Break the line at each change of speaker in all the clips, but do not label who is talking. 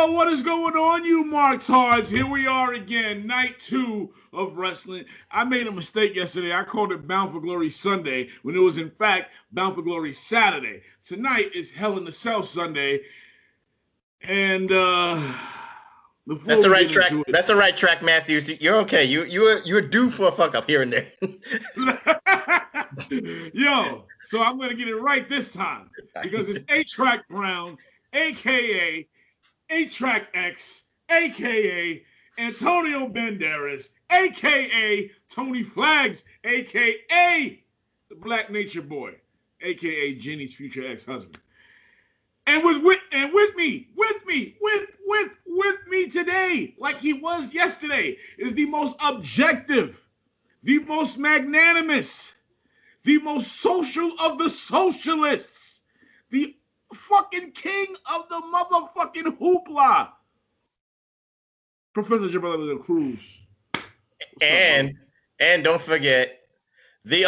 Yo, what is going on, you marktards? Here we are again, night 2 of wrestling. I made a mistake yesterday. I called it Bound for Glory Sunday when it was, in fact, Bound for Glory Saturday. Tonight is Hell in the Cell Sunday. And
that's the right track. That's the right track, Matthews. You're okay. You're due for a fuck up here and there.
Yo, so I'm gonna get it right this time because it's A-Track Brown, aka A-Track X, aka Antonio Banderas, aka Tony Flags, aka the Black Nature Boy, aka Jenny's future ex-husband. And with me today, like he was yesterday, is the most objective, the most magnanimous, the most social of the socialists, the fucking king of the motherfucking hoopla, Professor Jabril Cruz.
And don't forget the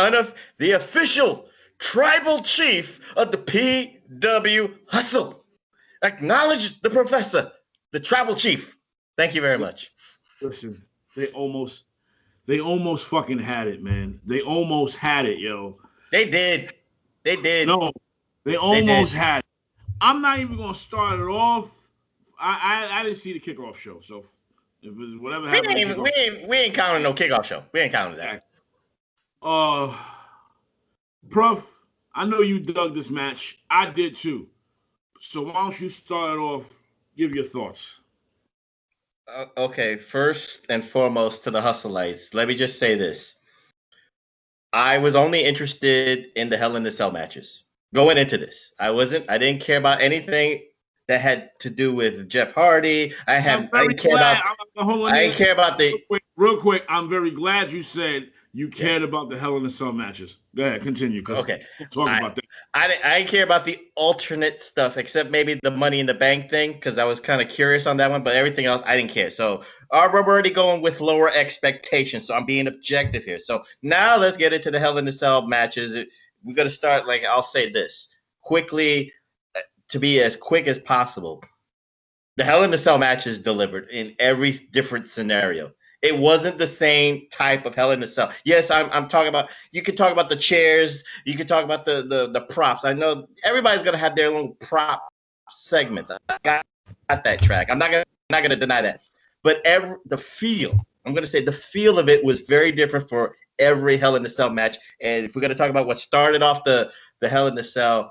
official tribal chief of the PW Hustle. Acknowledge the professor, the tribal chief. Thank you very much.
Listen, they almost fucking had it, man. They almost had it, yo.
They did.
No, they almost had it. I'm not even gonna start it off. I didn't see the kickoff show, so if it's whatever happened,
we ain't counting no kickoff show. We ain't counting that.
Prof, I know you dug this match. I did too. So why don't you start it off? Give your thoughts.
Okay, first and foremost to the Hustleites, let me just say this. I was only interested in the Hell in the Cell matches. Going into this, I didn't care about anything that had to do with Jeff Hardy. I didn't care about the
real quick. I'm very glad you said you cared about the Hell in the Cell matches. Go ahead, continue.
Okay,
talk about that.
I didn't care about the alternate stuff, except maybe the Money in the Bank thing, because I was kind of curious on that one. But everything else, I didn't care. So we're already going with lower expectations. So I'm being objective here. So now let's get into the Hell in the Cell matches. We're gonna start. Like, I'll say this quickly, to be as quick as possible. The Hell in the Cell matches delivered in every different scenario. It wasn't the same type of Hell in the Cell. Yes, I'm talking about. You could talk about the chairs. You could talk about the props. I know everybody's gonna have their little prop segments. I got that track. I'm not gonna deny that. But the feel. I'm gonna say the feel of it was very different for every Hell in the Cell match. And if we're gonna talk about what started off the Hell in the Cell,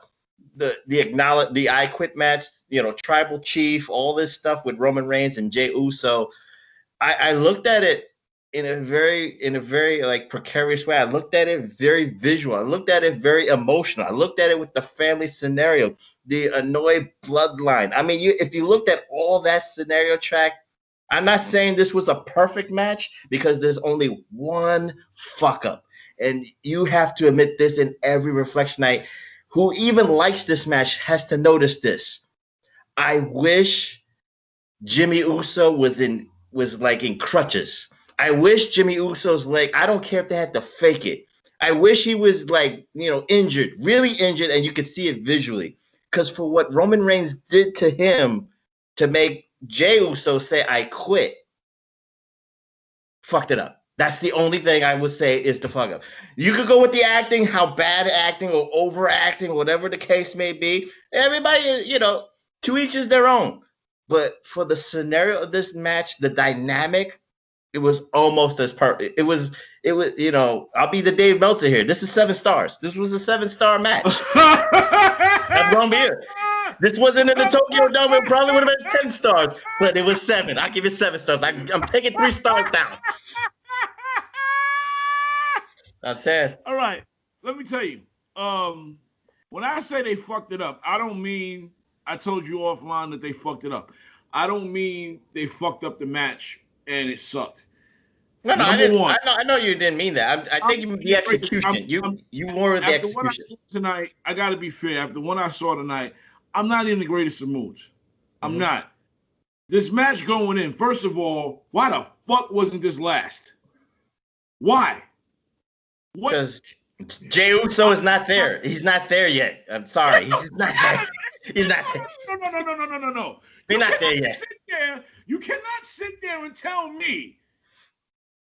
the I Quit match, Tribal Chief, all this stuff with Roman Reigns and Jey Uso. I looked at it in a very like precarious way. I looked at it very visual. I looked at it very emotional. I looked at it with the family scenario, the annoyed bloodline. I mean, if you looked at all that scenario track, I'm not saying this was a perfect match because there's only one fuck up. And you have to admit this in every reflection night. Who even likes this match has to notice this. I wish Jimmy Uso was in crutches. I wish Jimmy Uso's leg, I don't care if they had to fake it. I wish he was injured, really injured, and you could see it visually. Because for what Roman Reigns did to him to make Jey Uso say, I quit, fucked it up. That's the only thing I would say is the fuck up. You could go with the acting, how bad acting or overacting, whatever the case may be. Everybody, to each is their own. But for the scenario of this match, the dynamic, it was almost as perfect. It was, I'll be the Dave Meltzer here. This is 7 stars. This was a 7-star match. That's gonna be it. This wasn't in the Tokyo Dome. It probably would have been 10 stars, but it was 7. I'll give it 7 stars. I'm taking 3 stars down. Not 10.
All right. Let me tell you. When I say they fucked it up, I don't mean I told you offline that they fucked it up. I don't mean they fucked up the match and it sucked.
No, I didn't. I know you didn't mean that. I think you mean the execution. You more of the execution. What I saw
tonight, I got to be fair. After what I saw tonight, I'm not in the greatest of moods. I'm not. This match going in, first of all, why the fuck wasn't this last? Why?
What? Because Jey Uso is not there. He's not there yet. I'm sorry. He's not there. He's not there.
No.
We're not there yet.
You cannot sit there and tell me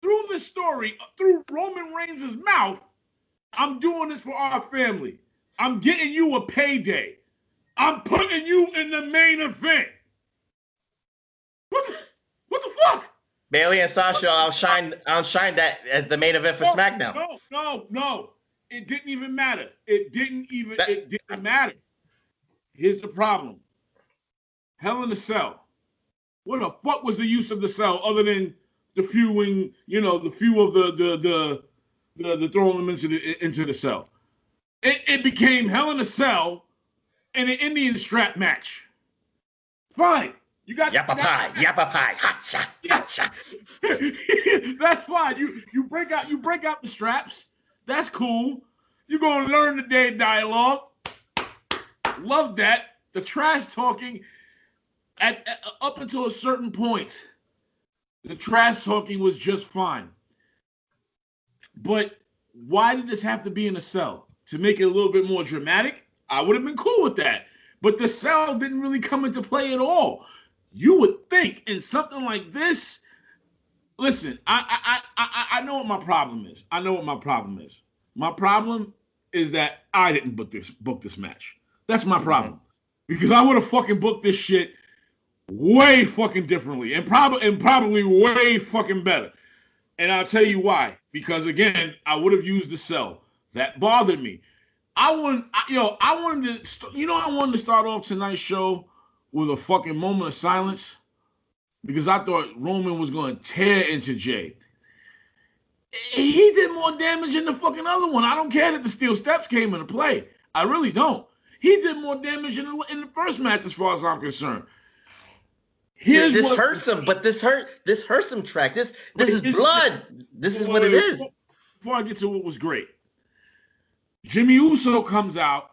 through the story, through Roman Reigns' mouth, I'm doing this for our family. I'm getting you a payday. I'm putting you in the main event. What the fuck?
Bailey and Sasha outshine that as the main event for SmackDown.
No. It didn't even matter. It didn't matter. Here's the problem. Hell in a Cell. What the fuck was the use of the cell other than the fewing, the few of the throwing them into the cell? It became Hell in a Cell and an Indian strap match. Fine. You got
yappa pie, hot shot.
That's fine. You break out the straps. That's cool. You're gonna learn the damn dialogue. Love that. The trash talking up until a certain point. The trash talking was just fine. But why did this have to be in a cell? To make it a little bit more dramatic? I would have been cool with that. But the cell didn't really come into play at all. You would think in something like this. Listen, I know what my problem is. My problem is that I didn't book this match. That's my problem. Because I would have fucking booked this shit way fucking differently and probably way fucking better. And I'll tell you why. Because again, I would have used the cell. That bothered me. I wanted to start off tonight's show with a fucking moment of silence because I thought Roman was going to tear into Jay. He did more damage than the fucking other one. I don't care that the steel steps came into play. I really don't. He did more damage in the first match as far as I'm concerned.
This hurts him, but this hurts him, Track. This is blood. This is what it is.
Before I get to what was great, Jimmy Uso comes out.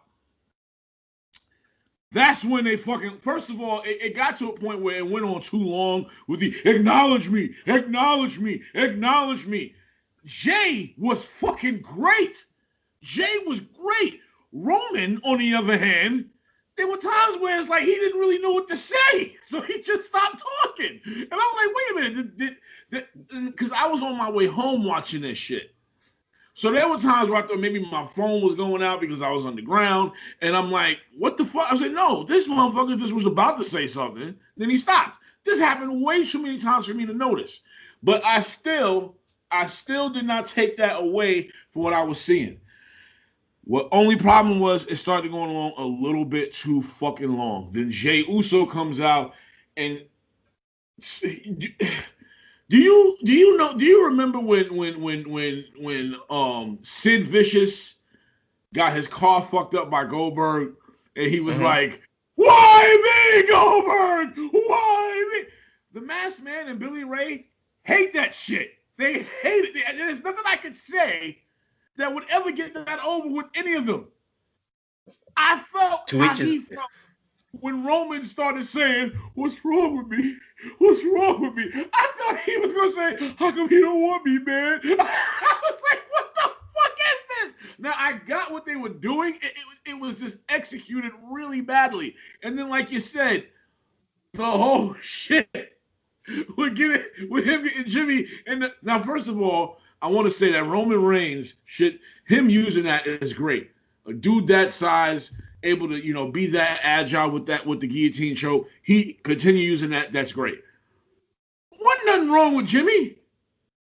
That's when they fucking, first of all, it got to a point where it went on too long with the acknowledge me. Jay was fucking great. Jay was great. Roman, on the other hand, there were times where it's like he didn't really know what to say. So he just stopped talking. And I'm like, wait a minute. Because I was on my way home watching this shit. So there were times where I thought maybe my phone was going out because I was underground. And I'm like, what the fuck? I said, no, this motherfucker just was about to say something. Then he stopped. This happened way too many times for me to notice. But I still did not take that away from what I was seeing. What only problem was it started going along a little bit too fucking long. Then Jey Uso comes out and do you remember when Sid Vicious got his car fucked up by Goldberg and he was like, "Why me, Goldberg? Why me?" The Masked Man and Billy Ray hate that shit. They hate it. There's nothing I could say that would ever get that over with any of them. I felt how he felt when Roman started saying, "What's wrong with me? What's wrong with me?" I thought he was going to say, "How come you don't want me, man?" I was like, what the fuck is this? Now, I got what they were doing. It was just executed really badly. And then, like you said, the whole shit with him and Jimmy. Now, first of all, I want to say that Roman Reigns, him using that is great. A dude that size, able to, be that agile with the guillotine choke. He continue using that. That's great. Wasn't nothing wrong with Jimmy.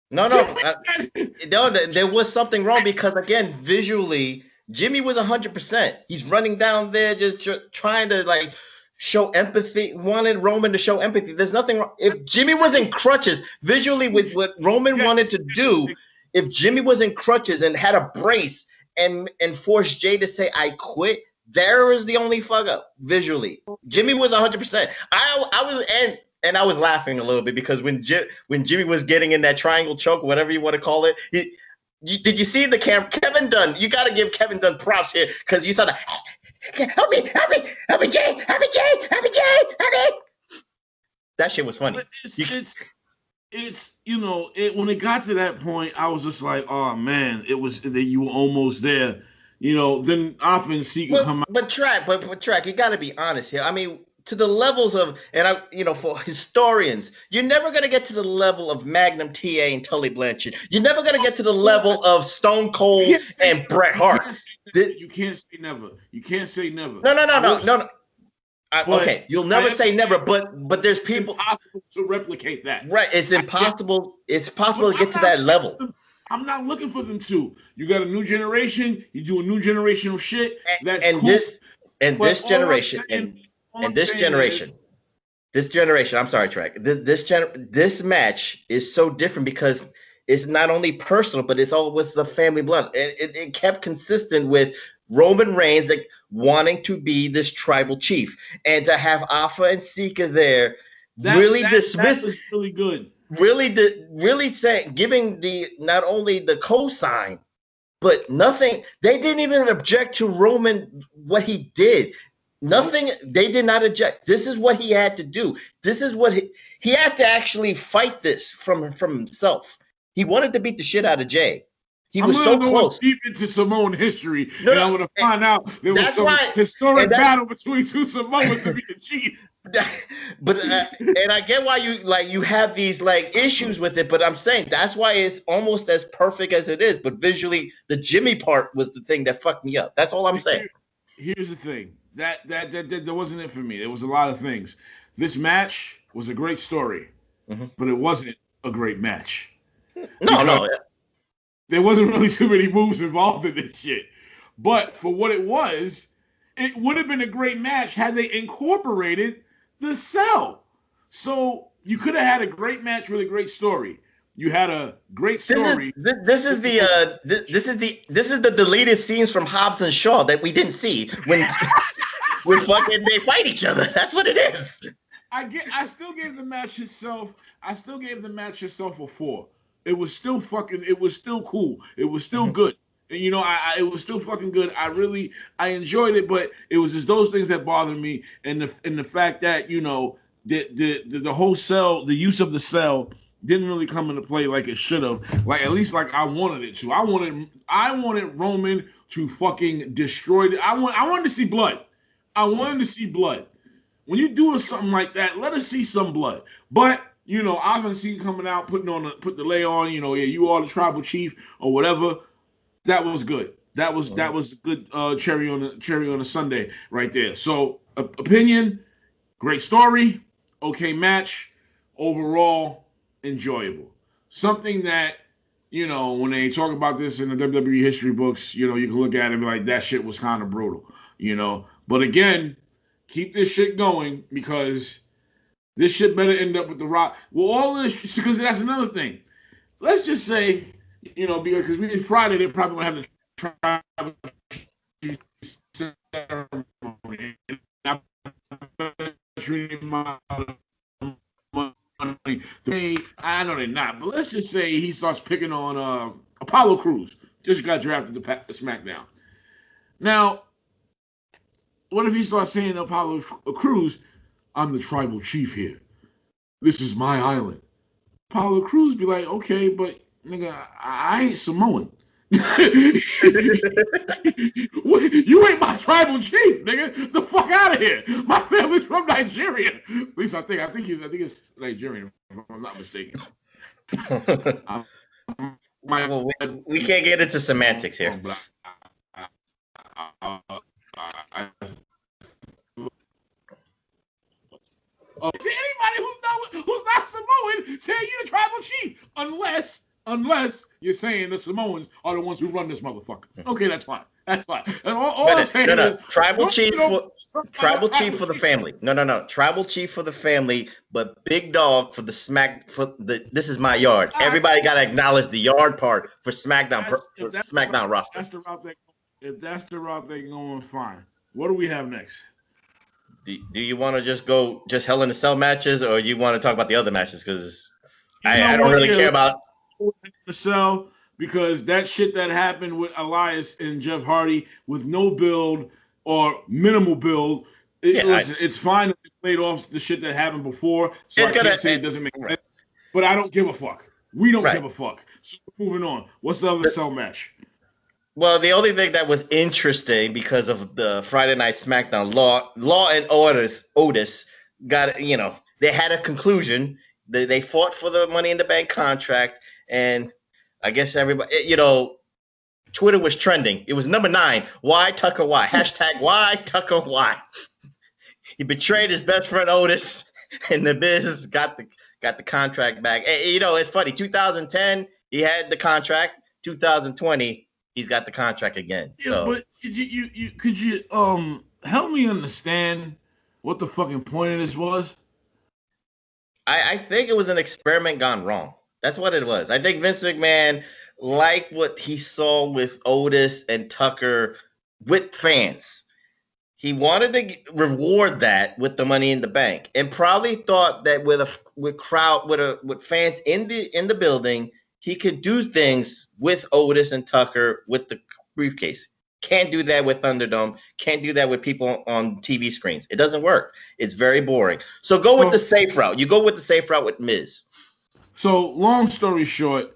No, there was something wrong because again, visually, Jimmy was 100%. He's running down there, just trying to show empathy. Wanted Roman to show empathy. There's nothing wrong. If Jimmy was in crutches, visually with what Roman wanted to do, if Jimmy was in crutches and had a brace and forced Jay to say, "I quit," there is the only fuck up visually. Jimmy was 100%. I was laughing a little bit because when Jimmy was getting in that triangle choke, whatever you want to call it, did you see the camera? Kevin Dunn, you got to give Kevin Dunn props here because you saw the help me, Jay. That shit was funny.
It's when it got to that point, I was just like, oh man, it was that you were almost there. Then often see come out.
But Track, you got to be honest here. I mean, to the levels of, and I, for historians, you're never gonna get to the level of Magnum TA and Tully Blanchard. You're never gonna get to the level of Stone Cold and Bret Hart.
You can't say never. You can't say never.
No. Okay, you'll never say never, but there's people.
It's impossible to replicate that.
Right, it's impossible. It's possible to get to that level.
I'm not looking for them to. You got a new generation. You do a new generational shit. That's cool.
This generation. I'm sorry, Trek. This match is so different because it's not only personal, but it's all with the family blood. It kept consistent with Roman Reigns wanting to be this tribal chief, and to have Alpha and Sika there, that was
really good.
Really saying, giving not only the cosign, but nothing. They didn't even object to Roman what he did. Nothing. They did not object. This is what he had to do. This is what he had to actually fight this from himself. He wanted to beat the shit out of Jay. He was so close.
Deep into Samoan history, and I'm going to find out there was some historic battle between two Samoans to be the chief.
But and I get why you have these issues with it, but I'm saying that's why it's almost as perfect as it is. But visually, the Jimmy part was the thing that fucked me up. That's all I'm saying.
Here's the thing that wasn't it for me. There was a lot of things. This match was a great story, but it wasn't a great match.
No.
There wasn't really too many moves involved in this shit. But for what it was, it would have been a great match had they incorporated the cell. So you could have had a great match with a great story. You had a great story.
This is the deleted scenes from Hobbs and Shaw that we didn't see when fucking they fight each other. That's what it is.
I still gave the match itself. A 4. It was still cool. It was still good. And, it was still fucking good. I enjoyed it, but it was just those things that bothered me. And the fact that, the whole cell, the use of the cell didn't really come into play like it should have. At least I wanted it to. I wanted Roman to fucking destroy it. I wanted to see blood. I wanted to see blood. When you're doing something like that, let us see some blood. But I can see coming out, put the lay on, you are the tribal chief or whatever. That was good. That was good cherry on the Sunday right there. So opinion, great story, okay match, overall enjoyable. Something that, when they talk about this in the WWE history books, you can look at it and be like, that shit was kind of brutal, But again, keep this shit going because this shit better end up with The Rock. Well, all this, because that's another thing. Let's just say, because it's Friday, they're probably going to have the tribal ceremony. I know they're not, but let's just say he starts picking on Apollo Crews. Just got drafted to SmackDown. Now, what if he starts saying to Apollo Crews, I'm the tribal chief here. This is my island. Apollo Crews be like, okay, but nigga, I ain't Samoan. You ain't my tribal chief, nigga. The fuck out of here. My family's from Nigeria. At least I think it's Nigerian, if I'm not mistaken.
We can't get into semantics here.
To anybody who's not Samoan, say you the tribal chief, unless you're saying the Samoans are the ones who run this motherfucker. Okay, that's fine. That's fine. And all I'm saying is
tribal chief for the family. No. Tribal chief for the family, but big dog for the this is my yard. Everybody got to acknowledge the yard part for SmackDown roster.
If that's the route they're going, fine. What do we have next?
Do you want to just Hell in a Cell matches, or you want to talk about the other matches? Because I don't really care about
the Cell, because that shit that happened with Elias and Jeff Hardy with no build or minimal build. It's fine that they played off the shit that happened before, so I can't say it doesn't make sense. But I don't give a fuck. We don't give a fuck. So moving on. What's the other Cell match?
Well, the only thing that was interesting because of the Friday Night SmackDown, Law and Otis got, they had a conclusion. They fought for the Money in the Bank contract, and I guess everybody, Twitter was trending. It was number 9. Why Tucker? Why? Hashtag Why Tucker? Why? He betrayed his best friend Otis, and the Miz got the contract back. It's funny. 2010, he had the contract. 2020. He's got the contract again.
Yeah,
so.
But could you help me understand what the fucking point of this was?
I think it was an experiment gone wrong. That's what it was. I think Vince McMahon liked what he saw with Otis and Tucker with fans. He wanted to reward that with the Money in the Bank, and probably thought that with fans in the building, he could do things with Otis and Tucker with the briefcase. Can't do that with Thunderdome. Can't do that with people on TV screens. It doesn't work. It's very boring. So with the safe route. You go with the safe route with Miz.
So long story short,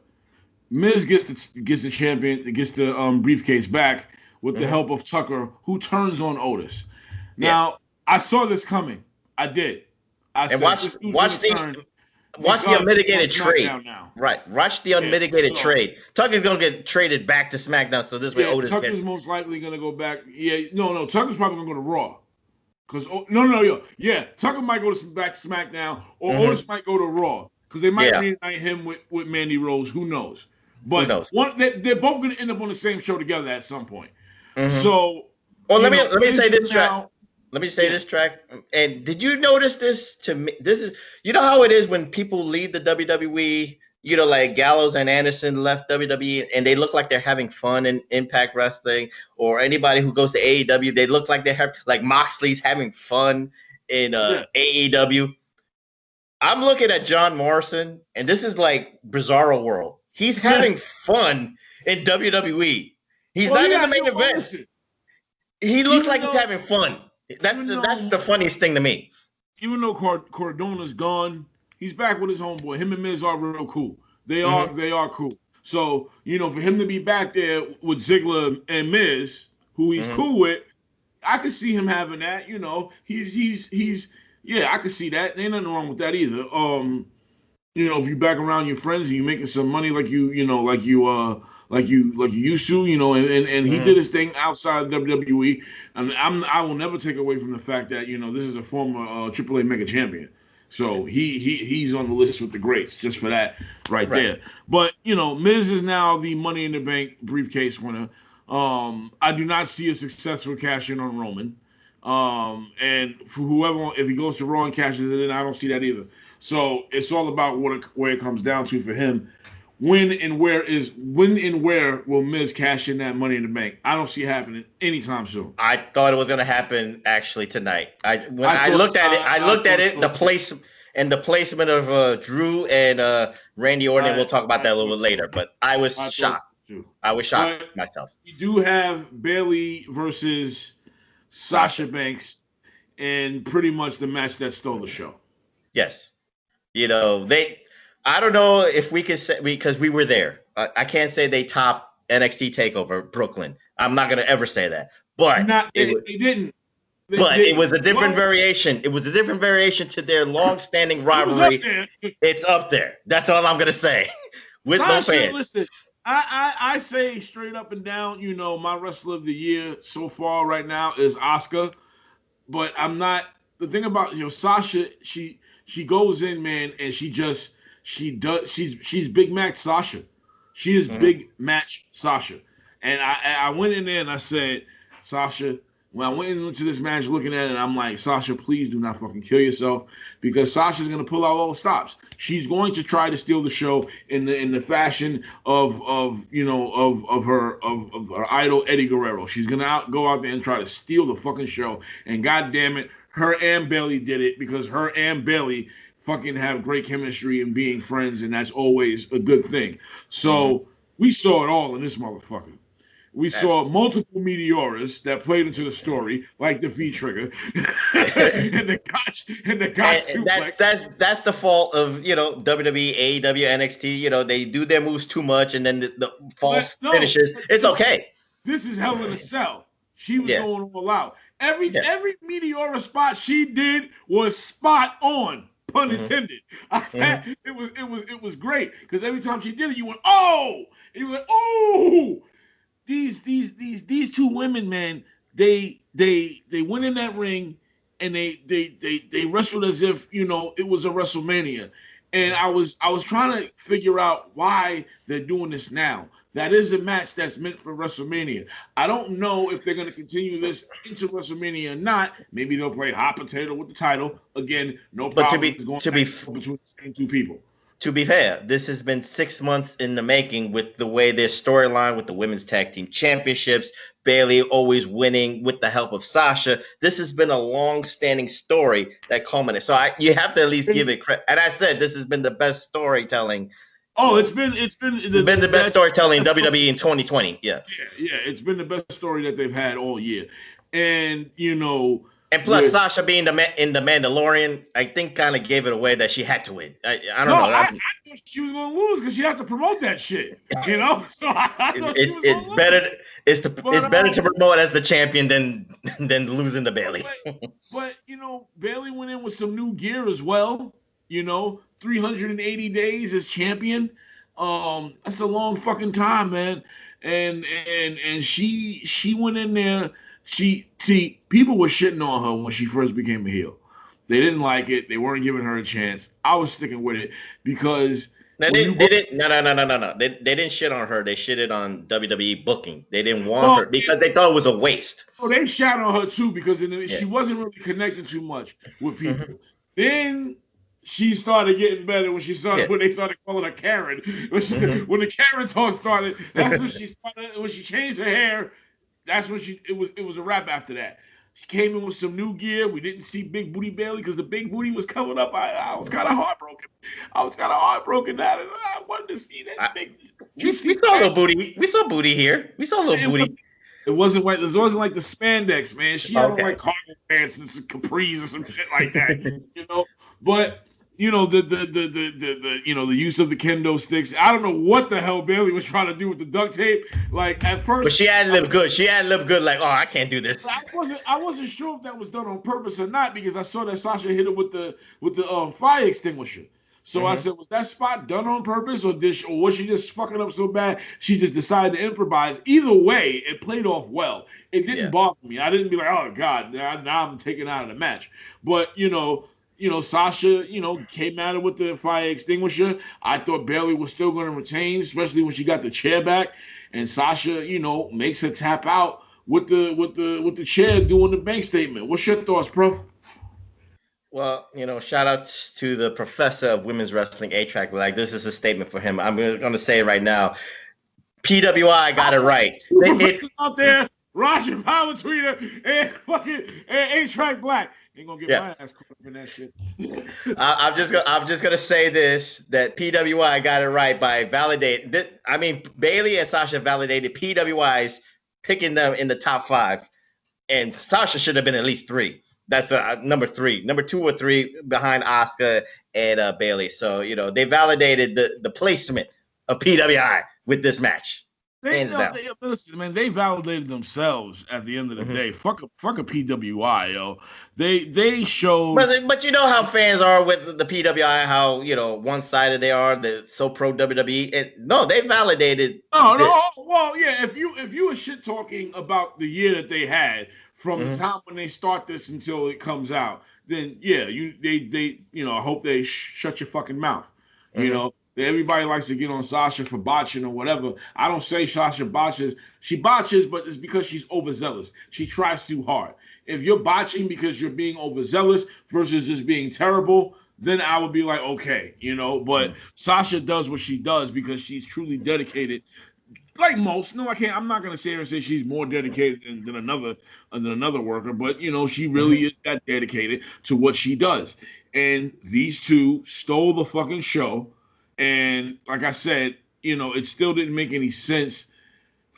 Miz gets the champion, gets the briefcase back with the help of Tucker, who turns on Otis. Now, I saw this coming. I did.
Watch the unmitigated trade. Right. Watch the unmitigated trade. Tucker's going to get traded back to SmackDown, so this way Otis
Tucker's most likely going to go back. No. Tucker's probably going to go to Raw. Tucker might go back to SmackDown, or Otis might go to Raw, because they might reunite him with Mandy Rose. Who knows? But they're both going to end up on the same show together at some point. So,
let me say this track. Let me say this track. And did you notice this? To me, this is, how it is when people leave the WWE. Like Gallows and Anderson left WWE, and they look like they're having fun in Impact Wrestling, or anybody who goes to AEW, they look like like Moxley's having fun in AEW. I'm looking at John Morrison, and this is like Bizarro World. He's having fun in WWE. He's not in the main event. He looks like he's having fun. That's the funniest thing to me.
Even though Cordona's gone, he's back with his homeboy. Him and Miz are real cool. They are cool. So, for him to be back there with Ziggler and Miz, who he's cool with, I could see him having that. He's I could see that. There ain't nothing wrong with that either. If you back around your friends and you making some money like you used to, and he did his thing outside WWE. I will never take away from the fact that, this is a former AAA Mega Champion. So he's on the list with the greats just for that right there. But, Miz is now the Money in the Bank briefcase winner. I do not see a successful cash in on Roman. And for whoever, if he goes to Raw and cashes it in, I don't see that either. So it's all about where it comes down to for him. When and where will Miz cash in that Money in the Bank? I don't see it happening anytime soon.
I thought it was going to happen actually tonight. I looked at it. The placement of Drew and Randy Orton. We'll talk about that a little bit later. But I was shocked. I was shocked myself.
You do have Bayley versus Sasha Banks, and pretty much the match that stole the show.
Yes, I don't know if we could say, because we were there. I can't say they top NXT TakeOver Brooklyn. I'm not going to ever say that. But
they didn't.
It was a different variation. It was a different variation to their long-standing rivalry. It's up there. That's all I'm going to say. With
Sasha,
no fans.
Listen, I say straight up and down, my wrestler of the year so far right now is Asuka. But I'm not. The thing about Sasha, she goes in, man, and she's Big Mac Sasha. She is Big Match Sasha. And I went in there and I said, Sasha, when I went into this match looking at it, I'm like, Sasha, please do not fucking kill yourself, because Sasha's gonna pull out all the stops. She's going to try to steal the show in the fashion of her idol Eddie Guerrero. She's gonna go out there and try to steal the fucking show. And God damn it, her and Bayley did it, because her and Bayley fucking have great chemistry and being friends, and that's always a good thing. So we saw it all in this motherfucker. We saw multiple Meteoras that played into the story, like the V-Trigger and the Gotch suplex.
That's the fault of WWE, AEW, NXT. They do their moves too much, and then the false finishes. It's okay.
This is Hell in a Cell. She was going all out. Every Meteora spot she did was spot on. Pun intended. It was great because every time she did it, you went, oh, and you went, oh. These two women, man, they went in that ring and they wrestled as if, you know, it was a WrestleMania. And I was trying to figure out why they're doing this now. That is a match that's meant for WrestleMania. I don't know if they're going to continue this into WrestleMania or not. Maybe they'll play hot potato with the title. Again, no problem. But to be between the same two people.
To be fair, this has been 6 months in the making with the way their storyline with the Women's Tag Team Championships, Bayley always winning with the help of Sasha. This has been a long-standing story that culminated. So you have to at least give it credit. And I said this has been the best storytelling.
Oh, it's been
the best storytelling in WWE in 2020. Yeah,
it's been the best story that they've had all year. And you know.
And plus, Sasha being in the Mandalorian, I think kind of gave it away that she had to win. I don't know.
I thought she was going to lose because she has to promote that shit. You know, so I thought
it's better. It's better to promote as the champion than losing to Bayley.
But you know, Bayley went in with some new gear as well. You know, 380 days as champion. That's a long fucking time, man. And she went in there. People were shitting on her when she first became a heel. They didn't like it. They weren't giving her a chance. I was sticking with it because
no. They didn't shit on her. They shitted on WWE booking. They didn't want her because they thought it was a waste.
Oh, they shat on her too because she wasn't really connecting too much with people. Then she started getting better when they started calling her Karen. When the Karen talk started, that's when she started. When she changed her hair. That's when it was a wrap after that. She came in with some new gear. We didn't see Big Booty Bayley because the big booty was coming up. I was kind of heartbroken at it. I wanted to see that big.
We saw a little booty. We saw booty here. We saw a little booty.
It wasn't like the spandex, man. She had on like cargo pants and some capris or some shit like that, you know. But you know the use of the kendo sticks. I don't know what the hell Bayley was trying to do with the duct tape. Like at first,
but she had lived good. She had lived good. Like, oh, I can't do this.
I wasn't sure if that was done on purpose or not because I saw that Sasha hit it with the fire extinguisher. So I said, was that spot done on purpose or was she just fucking up so bad she just decided to improvise? Either way, it played off well. It didn't bother me. I didn't be like, oh God, now I'm taken out of the match. But you know, Sasha, came at it with the fire extinguisher. I thought Bayley was still going to retain, especially when she got the chair back. And Sasha, makes her tap out with the chair doing the bank statement. What's your thoughts, Prof?
Well, shout out to the professor of women's wrestling, HIAC. Like, this is a statement for him. I'm going to say it right now. PWI got it right.
Out there, Roger Power Tweeter and fucking HIAC Black. Ain't gonna get my ass caught up in that shit.
I'm just gonna say this: that PWI got it right by validating this. I mean, Bayley and Sasha validated PWI's picking them in the top 5, and Sasha should have been at least 3. That's number 3, number 2 or 3 behind Asuka and Bayley. So they validated the placement of PWI with this match.
Listen, man, they validated themselves at the end of the day. Fuck a PWI, yo. They showed.
But you know how fans are with the PWI, how one-sided they are. They're so pro WWE. And no, they validated.
No. Well, yeah. If you were shit talking about the year that they had from the time when they start this until it comes out, then yeah, they I hope they shut your fucking mouth. Everybody likes to get on Sasha for botching or whatever. I don't say Sasha botches. She botches, but it's because she's overzealous. She tries too hard. If you're botching because you're being overzealous versus just being terrible, then I would be like, okay, But Sasha does what she does because she's truly dedicated. Like most, no, I can't. I'm not gonna sit here and say she's more dedicated than another worker, but she really is that dedicated to what she does. And these two stole the fucking show. And like I said, it still didn't make any sense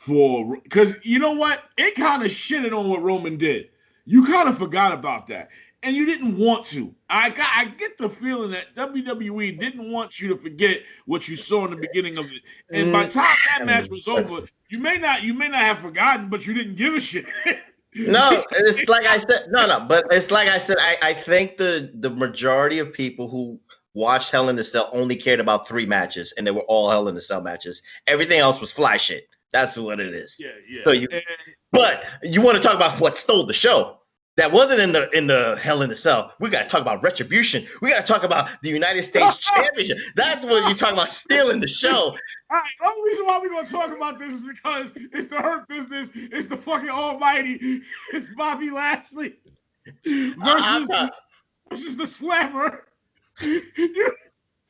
because you know what? It kind of shitted on what Roman did. You kind of forgot about that. and you didn't want to. I get the feeling that WWE didn't want you to forget what you saw in the beginning of it. And by the time that match was over, you may not have forgotten, but you didn't give a shit.
No, it's like I said. No, but it's like I said. I think the majority of people who watched Hell in a Cell only cared about 3 matches, and they were all Hell in a Cell matches. Everything else was fly shit. That's what it is.
Yeah.
So but you want to talk about what stole the show? That wasn't in the Hell in a Cell. We got to talk about Retribution. We got to talk about the United States Championship. That's what you talk about stealing the show.
All right, the only reason why we're going to talk about this is because it's the Hurt Business. It's the fucking almighty. It's Bobby Lashley versus the Slammer. I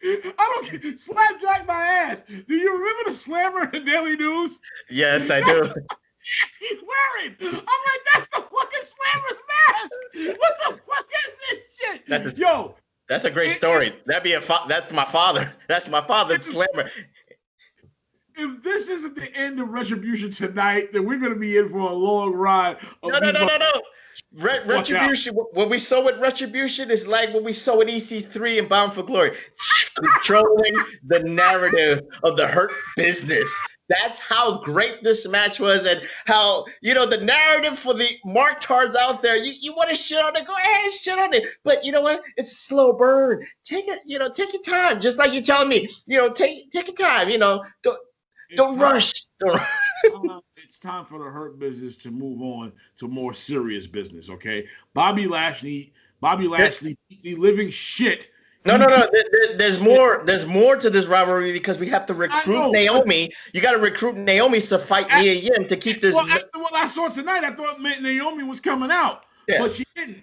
don't care. Slapjack my ass. Do you remember the Slammer in the Daily News?
Yes, I do.
He's wearing. I'm like, that's the fucking Slammer's mask. What the fuck is this shit?
That's a great story. That's my father. That's my father's Slammer.
If this isn't the end of Retribution tonight, then we're gonna be in for a long ride.
No. Retribution. What we saw with Retribution is like what we saw with EC3 and Bound for Glory, controlling the narrative of the Hurt Business. That's how great this match was, and how the narrative for the marktards out there. You want to shit on it? Go ahead and shit on it. But you know what? It's a slow burn. Take it. Take your time. Just like you're telling me. Take your time. Don't rush.
It's time for the Hurt Business to move on to more serious business. Okay, Bobby Lashley beat the living shit.
No. There's more to this rivalry because we have to recruit Naomi. You got to recruit Naomi to fight Mia Yim to keep this.
Well, I saw tonight. I thought Naomi was coming out, but she didn't.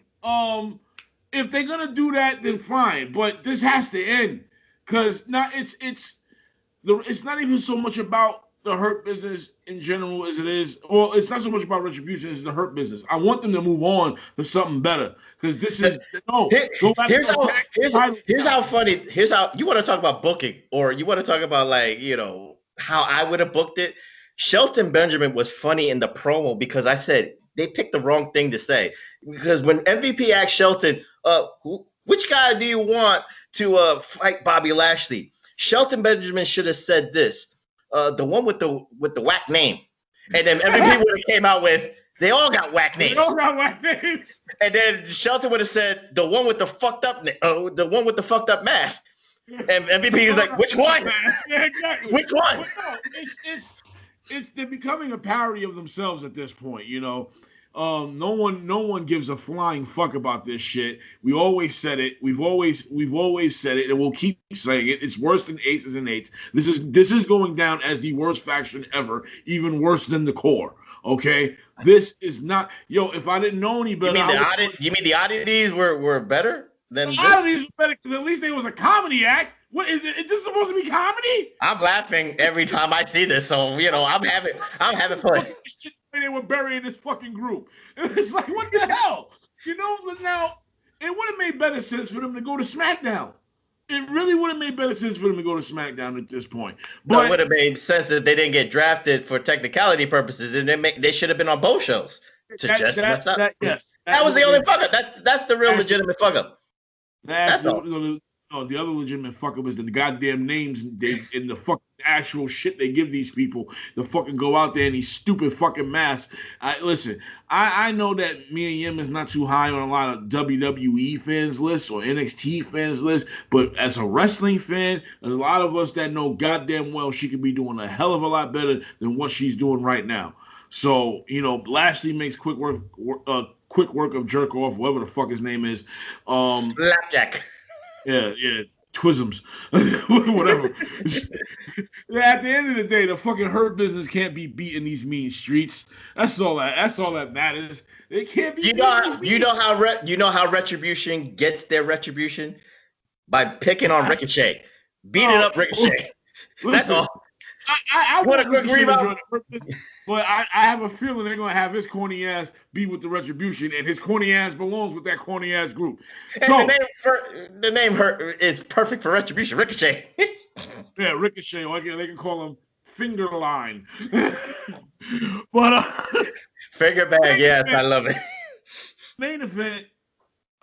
If they're gonna do that, then fine. But this has to end because now it's not even so much about the Hurt Business in general as it is. Well, it's not so much about Retribution as the Hurt Business. I want them to move on to something better because this is Here's
how funny. Here's how you want to talk about booking, or you want to talk about how I would have booked it. Shelton Benjamin was funny in the promo because I said they picked the wrong thing to say because when MVP asked Shelton, which guy do you want to fight Bobby Lashley? Shelton Benjamin should have said this. The one with the whack name, and then MVP would have came out with they all got whack names.
They all got whack names.
And then Shelton would have said the one with the fucked up mask, and MVP was like, which one?
Yeah, exactly.
Which one?
It's they're becoming a parody of themselves at this point. No one gives a flying fuck about this shit. We always said it. We've always said it, and we'll keep saying it. It's worse than Aces and Eights. This is going down as the worst faction ever, even worse than the Core. Okay, this is not. If I didn't know any better,
you mean the oddities were better than
the oddities were better because at least they was a comedy act. What is it? Is this supposed to be comedy?
I'm laughing every time I see this, so I'm having fun.
They were burying this fucking group. It's like, what the hell? Now, it would have made better sense for them to go to SmackDown. It really would have made better sense for them to go to SmackDown at this point. But
it would have made sense that they didn't get drafted for technicality purposes, and they should have been on both shows. That was the only fuck up. That's the real legitimate fuck up. That's all.
The other legitimate fuck up is the goddamn names and the fucking actual shit they give these people to fucking go out there in these stupid fucking masks. Listen, I know that Mia Yim is not too high on a lot of WWE fans lists or NXT fans lists, but as a wrestling fan, there's a lot of us that know goddamn well she could be doing a hell of a lot better than what she's doing right now. So, Lashley makes quick work of Jerk Off, whatever the fuck his name is.
Slapjack.
Yeah, Twisms, whatever. At the end of the day, the fucking Hurt Business can't be beat in these mean streets. That's all that matters. They can't be.
You know how Retribution gets their retribution by picking on Ricochet, beating up Ricochet. That's all.
I want a quick rebound, but I have a feeling they're gonna have his corny ass be with the Retribution, and his corny ass belongs with that corny ass group. So
the name is perfect for Retribution, Ricochet.
Yeah, Ricochet. Or they can call him Finger Line. But
Finger bag, yes, I love it.
Main event.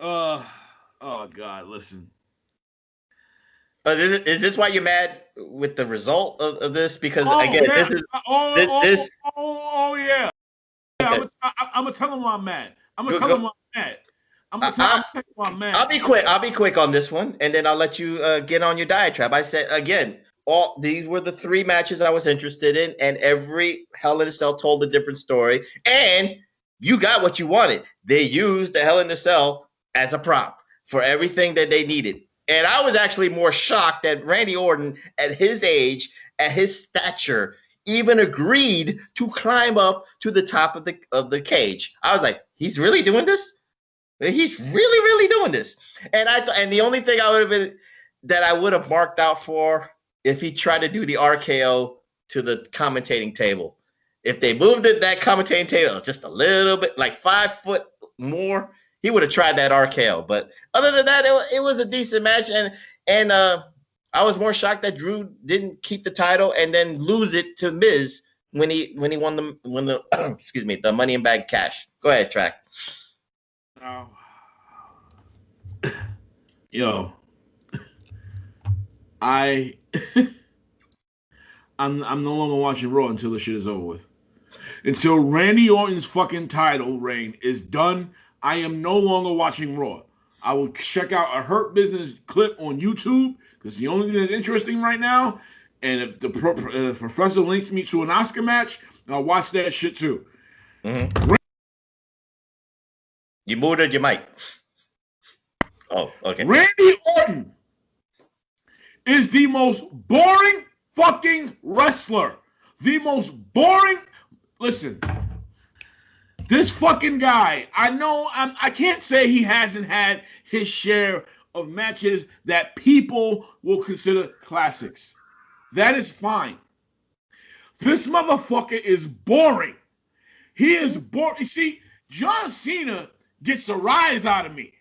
Oh God, listen.
Is this why you're mad with the result of this? Because
Oh,
again,
yeah.
this is this.
Yeah.
Okay.
I'm gonna tell him why I'm mad. I'm gonna
Go,
tell him
go.
why I'm mad. I'm gonna tell him why I'm mad.
I'll be quick. I'll be quick on this one, and then I'll let you get on your diatribe. I said again, all these were the 3 matches I was interested in, and every Hell in a Cell told a different story, and you got what you wanted. They used the Hell in a Cell as a prop for everything that they needed. And I was actually more shocked that Randy Orton, at his age, at his stature, even agreed to climb up to the top of the cage. I was like, he's really doing this? He's really doing this. And and the only thing I would have marked out for if he tried to do the RKO to the commentating table. If they moved that commentating table just a little bit, like 5 foot more, he would have tried that RKO. But other than that, it was a decent match, and I was more shocked that Drew didn't keep the title and then lose it to Miz when he won the excuse me, the Money in Bag cash. Go ahead, Track.
Oh. Yo, I'm no longer watching Raw until this shit is over with. Until Randy Orton's fucking title reign is done, I am no longer watching Raw. I will check out a Hurt Business clip on YouTube because the only thing that's interesting right now. And if the professor links me to an Oscar match, I'll watch that shit too.
Mm-hmm. You muted your mic. Oh, okay.
Randy Orton is the most boring fucking wrestler. The most boring. Listen, this fucking guy, I can't say he hasn't had his share of matches that people will consider classics. That is fine. This motherfucker is boring. He is boring. You see, John Cena gets a rise out of me.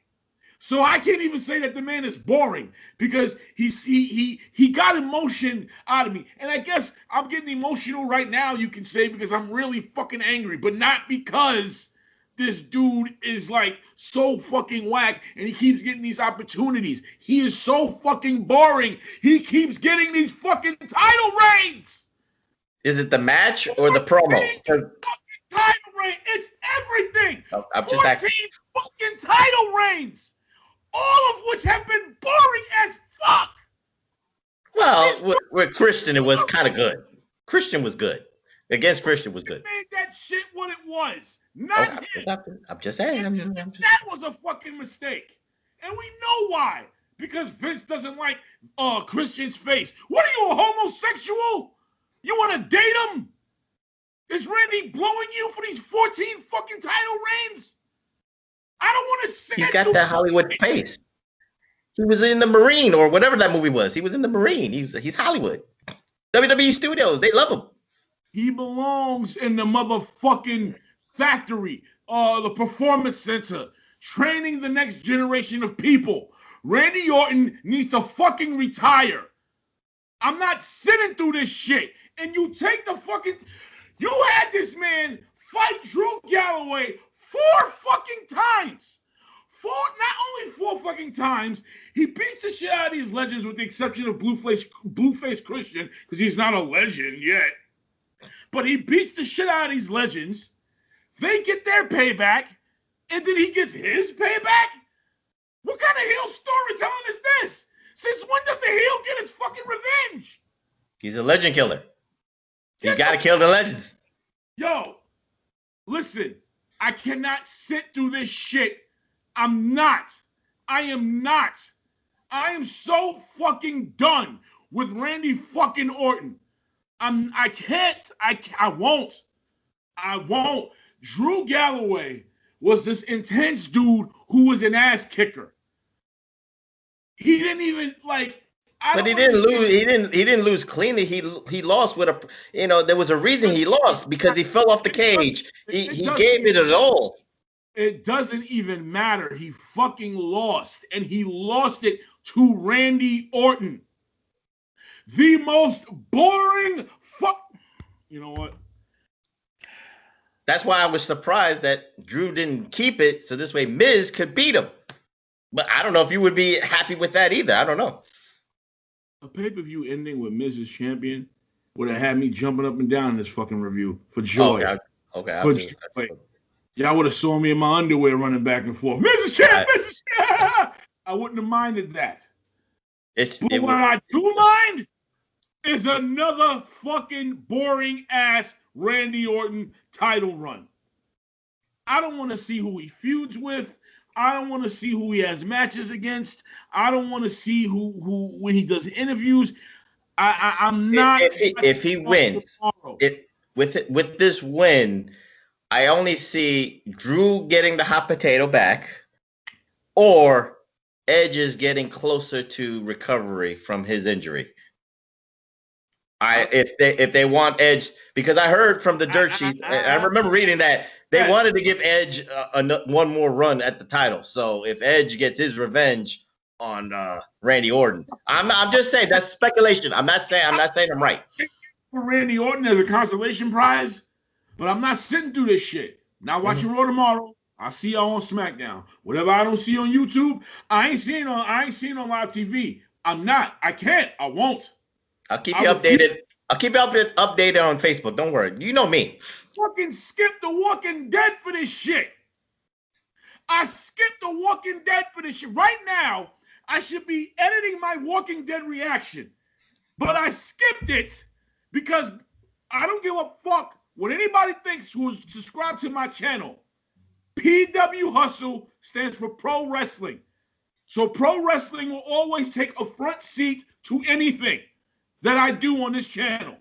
So I can't even say that the man is boring because he got emotion out of me. And I guess I'm getting emotional right now, you can say, because I'm really fucking angry, but not because this dude is like so fucking whack and he keeps getting these opportunities. He is so fucking boring. He keeps getting these fucking title reigns.
Is it the match or the promo?
Title reign. It's everything.
Oh, I'm
14 fucking title reigns. All of which have been boring as fuck.
Well, with Christian, it was kind of good. Christian was good. Against Christian was good.
Made that shit what it was. Not him.
I'm just saying.
That was a fucking mistake. And we know why. Because Vince doesn't like Christian's face. What are you, a homosexual? You want to date him? Is Randy blowing you for these 14 fucking title reigns? I don't want to say
he's got that Hollywood face. He was in the Marine or whatever that movie was. He was in the Marine. He's Hollywood. WWE Studios. They love him.
He belongs in the motherfucking factory, the performance center, training the next generation of people. Randy Orton needs to fucking retire. I'm not sitting through this shit. And you take the fucking... You had this man fight Drew Galloway 4 fucking times. Not only 4 fucking times, he beats the shit out of these legends with the exception of Blueface Christian, because he's not a legend yet. But he beats the shit out of these legends. They get their payback, and then he gets his payback? What kind of heel storytelling is this? Since when does the heel get his fucking revenge?
He's a legend killer. You gotta kill the legends.
Yo, listen. I cannot sit through this shit. I am not. I am so fucking done with Randy fucking Orton. I won't. Drew Galloway was this intense dude who was an ass kicker. He didn't even like.
But he didn't lose. He didn't lose cleanly. He lost with a. There was a reason he lost because he fell off the cage. He gave it his all.
It doesn't even matter. He fucking lost, and he lost it to Randy Orton. The most boring fuck. You know what?
That's why I was surprised that Drew didn't keep it, so this way Miz could beat him. But I don't know if you would be happy with that either. I don't know.
A pay-per-view ending with Miz as champion would have had me jumping up and down in this fucking review for joy.
Okay.
For joy. Y'all would have saw me in my underwear running back and forth. Mrs. Champ, Mrs. Champ! I wouldn't have minded that. But what I do mind is another fucking boring ass Randy Orton title run. I don't want to see who he feuds with. I don't want to see who he has matches against. I don't want to see who when he does interviews. I'm not.
If he wins, with this win, I only see Drew getting the hot potato back, or Edge is getting closer to recovery from his injury. If they want Edge, because I heard from the dirt sheet, I remember reading that they wanted to give Edge one more run at the title. So if Edge gets his revenge on Randy Orton, I'm just saying that's speculation. I'm not saying I'm right.
For Randy Orton as a consolation prize, but I'm not sitting through this shit. Not watching Raw tomorrow. I'll see y'all on SmackDown. Whatever I don't see on YouTube, I ain't seeing on live TV. I'm not. I can't. I won't.
I'll keep you updated. I'll keep you updated on Facebook. Don't worry. You know me.
Fucking skip The Walking Dead for this shit. I skipped The Walking Dead for this shit. Right now, I should be editing my Walking Dead reaction. But I skipped it because I don't give a fuck what anybody thinks who's subscribed to my channel. PW Hustle stands for Pro Wrestling. So Pro Wrestling will always take a front seat to anything that I do on this channel.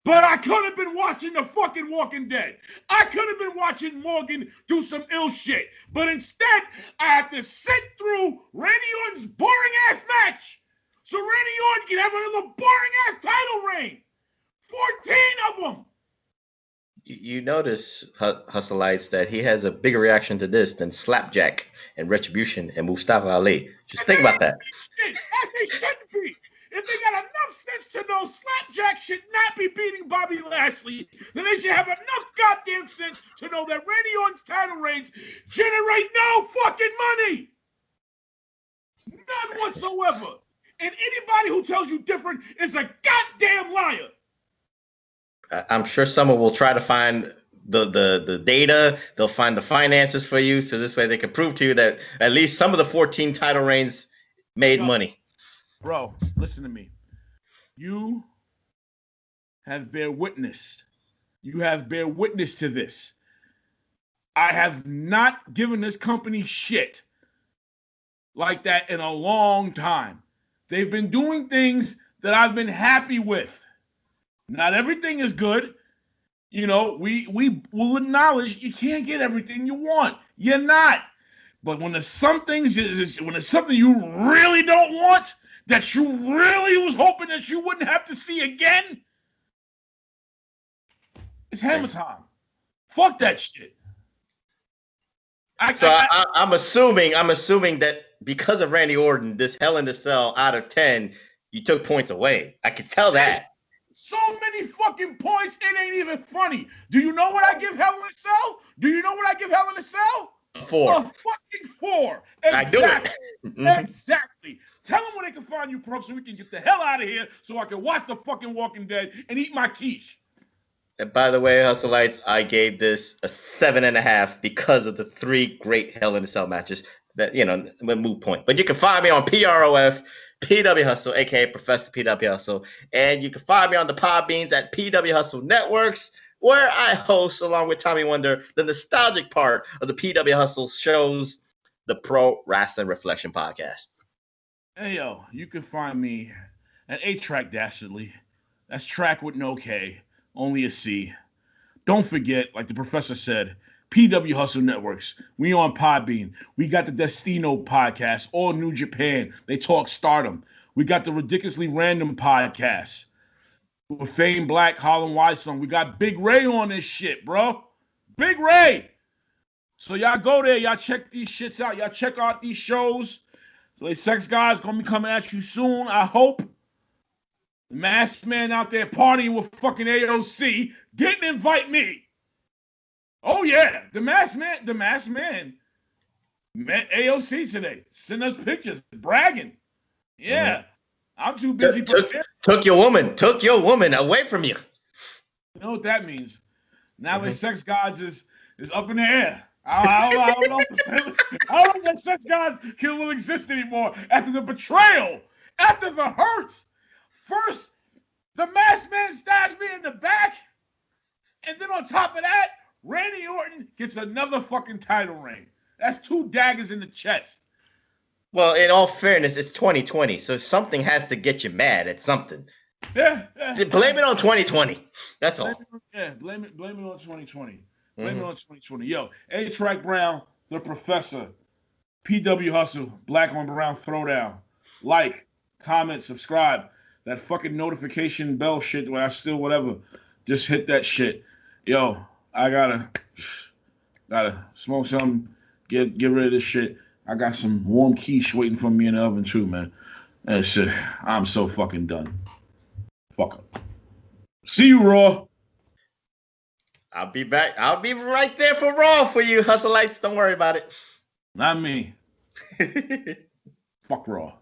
But I could have been watching the fucking Walking Dead. I could have been watching Morgan do some ill shit. But instead, I had to sit through Randy Orton's boring-ass match so Randy Orton can have another boring-ass title reign. 14 of them.
You notice, Hustleites, that he has a bigger reaction to this than Slapjack and Retribution and Mustafa Ali. Just think about that.
As they should be. If they got enough sense to know Slapjack should not be beating Bobby Lashley, then they should have enough goddamn sense to know that Randy Orton's title reigns generate no fucking money. None whatsoever. And anybody who tells you different is a goddamn liar.
I'm sure someone will try to find the data. They'll find the finances for you, so this way they can prove to you that at least some of the 14 title reigns made money.
Bro, listen to me. You have bear witness. You have bear witness to this. I have not given this company shit like that in a long time. They've been doing things that I've been happy with. Not everything is good. You know, we will acknowledge you can't get everything you want. You're not. But when there's something you really don't want, that you really was hoping that you wouldn't have to see again, it's hammer time. Fuck that shit.
I'm assuming that because of Randy Orton, this Hell in a Cell out of 10, you took points away. I can tell that.
So many fucking points, it ain't even funny. Do you know what I give Hell in a Cell? Do you know what I give Hell in a Cell?
4.
A fucking 4.
Exactly.
I do it. Exactly. Tell them where they can find you, Pro, so we can get the hell out of here so I can watch the fucking Walking Dead and eat my quiche.
And by the way, Hustleites, I gave this a 7.5 because of the 3 great Hell in a Cell matches that, you know, a moot point. But you can find me on PROF, PW Hustle, aka Professor PW Hustle. And you can find me on the Podbeans at PW Hustle Networks, where I host, along with Tommy Wonder, the nostalgic part of the PW Hustle shows, the Pro Wrestling Reflection Podcast.
Hey, yo, you can find me at 8-Track Dastardly. That's track with no K, only a C. Don't forget, like the professor said, PW Hustle Networks. We on Podbean. We got the Destino podcast, All New Japan. They talk stardom. We got the Ridiculously Random podcast with Fame Black, Harlem Weissong. We got Big Ray on this shit, bro. Big Ray. So y'all go there. Y'all check these shits out. Y'all check out these shows. So the Sex Guys gonna be coming at you soon, I hope. The Masked Man out there partying with fucking AOC didn't invite me. Oh yeah, the Masked Man AOC today. Send us pictures, bragging. Yeah. I'm too busy preparing.
Took your woman away from you.
You know what that means? Now the sex gods is up in the air. I don't know if the sex gods will exist anymore after the betrayal, after the hurt. First, the masked man stabs me in the back, and then on top of that, Randy Orton gets another fucking title reign. That's 2 daggers in the chest.
Well, in all fairness, it's 2020, so something has to get you mad at something.
Yeah.
Blame it on 2020. That's all.
Blame it on 2020. Blame it on 2020. Yo, HIAC Brown, the Professor, PW Hustle, Black on Brown Throwdown. Like, comment, subscribe. That fucking notification bell shit where I still whatever. Just hit that shit. Yo, I gotta smoke something, get rid of this shit. I got some warm quiche waiting for me in the oven too, man. That shit, I'm so fucking done. Fuck up. See you, Raw.
I'll be back. I'll be right there for Raw for you, Hustleites. Don't worry about it.
Not me. Fuck Raw.